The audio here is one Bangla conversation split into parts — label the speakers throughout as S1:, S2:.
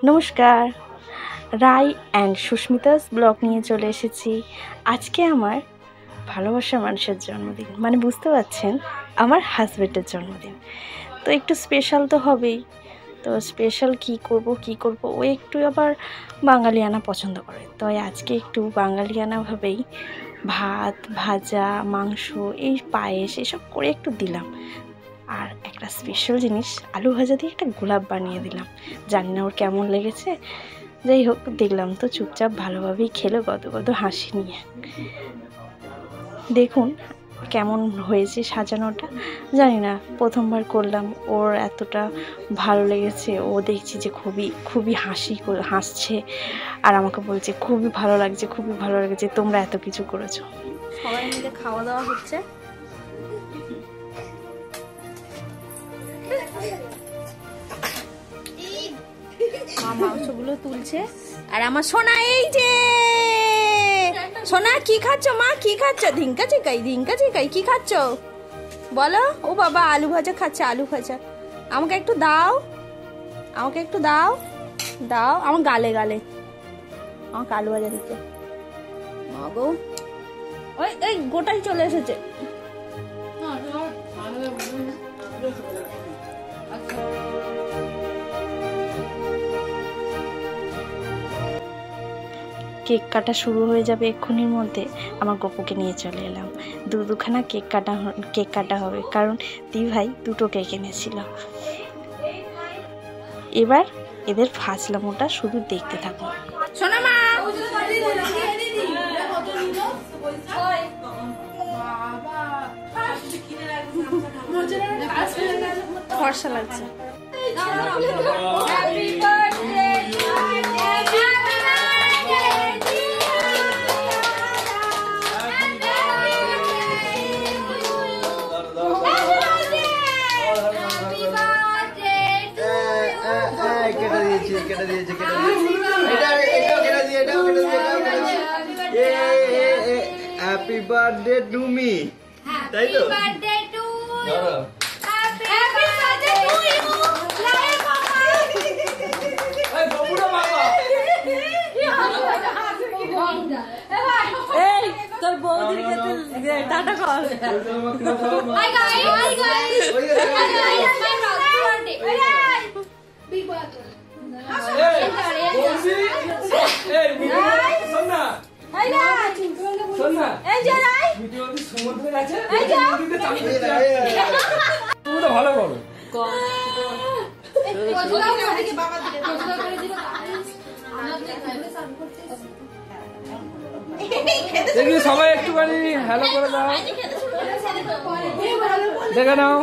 S1: নমস্কার, রাই অ্যান্ড সুস্মিতাস ব্লগ নিয়ে চলে এসেছি। আজকে আমার ভালোবাসার মানুষের জন্মদিন, মানে বুঝতে পারছেন আমার হাজব্যান্ডের জন্মদিন। তো একটু স্পেশাল তো হবেই। তো স্পেশাল কি করব ও একটু আবার বাঙালিয়ানা পছন্দ করে, তো আজকে একটু বাঙালিয়ানাভাবেই ভাত ভাজা মাংস এই পায়েস এসব করে একটু দিলাম। আর একটা স্পেশাল জিনিস আলু ভাজা দিয়ে একটা গোলাপ বানিয়ে দিলাম। জানি না ওর কেমন লেগেছে, যাই হোক দেখলাম তো চুপচাপ ভালোভাবেই খেলো গদ হাসি নিয়ে। দেখুন কেমন হয়েছে সাজানোটা, জানি না প্রথমবার করলাম, ওর এতটা ভালো লেগেছে। ও দেখছি যে খুবই হাসছে আর আমাকে বলছে খুবই ভালো লাগছে, তোমরা এত কিছু করেছো।
S2: সবাই মিলে খাওয়া দাওয়া হচ্ছে। মা মাংসগুলো তুলছে আর আমার সোনা, এই যে সোনা কি খাচ্ছ মা, কি খাচ্ছ? ধিঙ্কা চিকাই কি খাচ্ছ বলো? ও বাবা আলু ভাজা খাচ্ছে, আলু ভাজা। আমাকে একটু দাও আমার গালে আমাকে আলু ভাজা দিচ্ছে। মাগো ওই গোটাই চলে এসেছে।
S1: কেক কাটা শুরু হয়ে যাবে এক্ষুনির মধ্যে। আমার গপুকে নিয়ে চলে এলাম। দুখানা কেক কাটা হবে, কারণ দি ভাই দুটো কেক এনেছিল। এবার এদের ফাজলামোটা শুধু দেখতে থাকো।
S2: শোনা মা, ফর্সা লাগছে।
S3: হ্যাপি বার্থডে টু মি, তাই তো?
S2: তোর বৌদিকে টাটা কর।
S4: ভালো করো। দেখি সবাই একটুখানি হ্যালো করে দাও, দেখে নাও।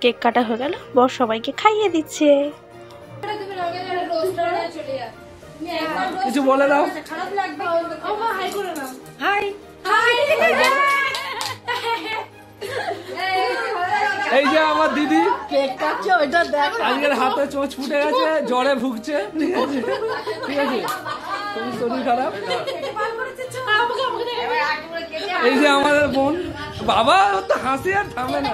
S1: কেক কাটা হয়ে গেল, বর সবাইকে খাইয়ে দিচ্ছে।
S4: কিছু বলে দাও।
S1: হাই।
S4: এই যে আমার দিদি
S2: কেক কাটছে, ওইটা দেখ।
S4: আজকের হাতে চোঁচ ফুটে গেছে, জ্বরে ভুগছে। ঠিক আছে, তুমি শরীর খারাপ। এই যে আমাদের বোন, বাবা ওর তো হাসি আর থামে না।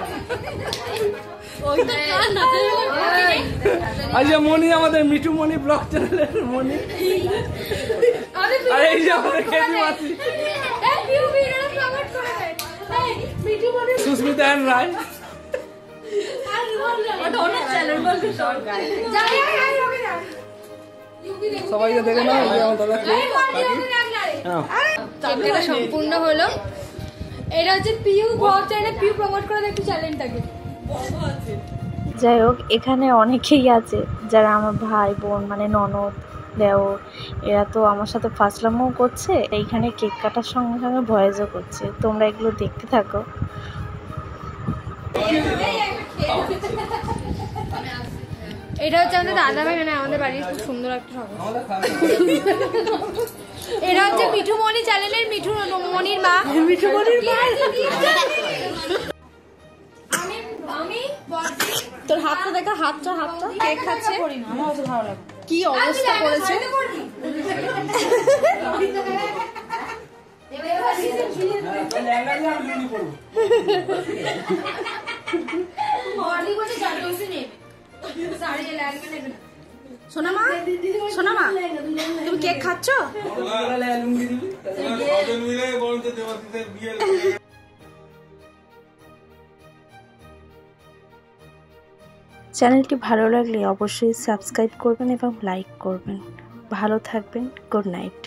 S4: আর যে মনি, আমাদের মিঠু মনি ব্লগ চ্যানেলের মনি। আর এই যে আমাদের কেবি মাসি সুস্মিতা এন্ড রায়। সবাইকে দেখে নাও।
S2: কেকটা সম্পূর্ণ হলো। এটা হচ্ছে পিউ ব্লগ চ্যানেলে পিউ প্রমোট করার একটু চ্যালেঞ্জ থাকে।
S1: যাই হোক, এখানে অনেকেই আছে যারা আমার ভাই বোন, মানে ননদ দেওর, এরা তো আমার সাথে ফাজলামো করছে, এইখানে কেক কাটার সঙ্গে সঙ্গে ভয়েসও করছে। তোমরা এগুলো দেখতে থাকো।
S2: এটা হচ্ছে আমাদের দাদা ভাই, মানে আমাদের বাড়ির খুব সুন্দর একটা সবাই। এটা হচ্ছে মিঠু মনি চ্যানেলের মিঠু মনির মা। তোর হাতটা দেখা, হাতটা কেক খাচ্ছে। কি অবস্থা করেছে। সোনামা সোনামা তুমি কেক খাচ্ছ?
S1: চ্যানেলটি ভালো লাগলে অবশ্যই সাবস্ক্রাইব করবেন এবং লাইক করবেন। ভালো থাকবেন। Good night.